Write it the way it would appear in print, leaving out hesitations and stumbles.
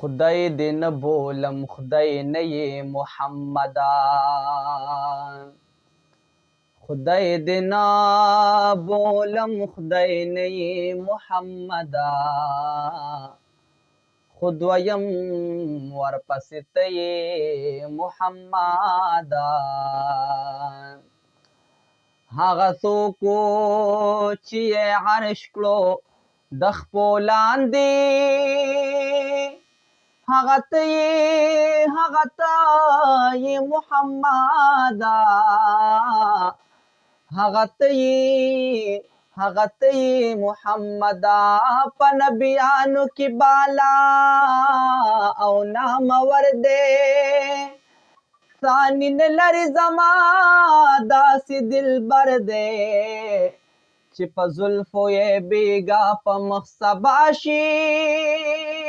خدای دې نه بولم خدای نه یې محمدا خدای دې نه بولم خدای نه یې محمدا خود ویم ورپسې ته یې محمدا هغه څوک چې یې عرش کړو د خپو لاندې هغه ته یې محمدا هغه ته یې محمدا په نبیانو کې بالا او نامور دی ثاني نه لري زما داسې دلبر دی چې په زلفو یې بیګا په مخ سبا شي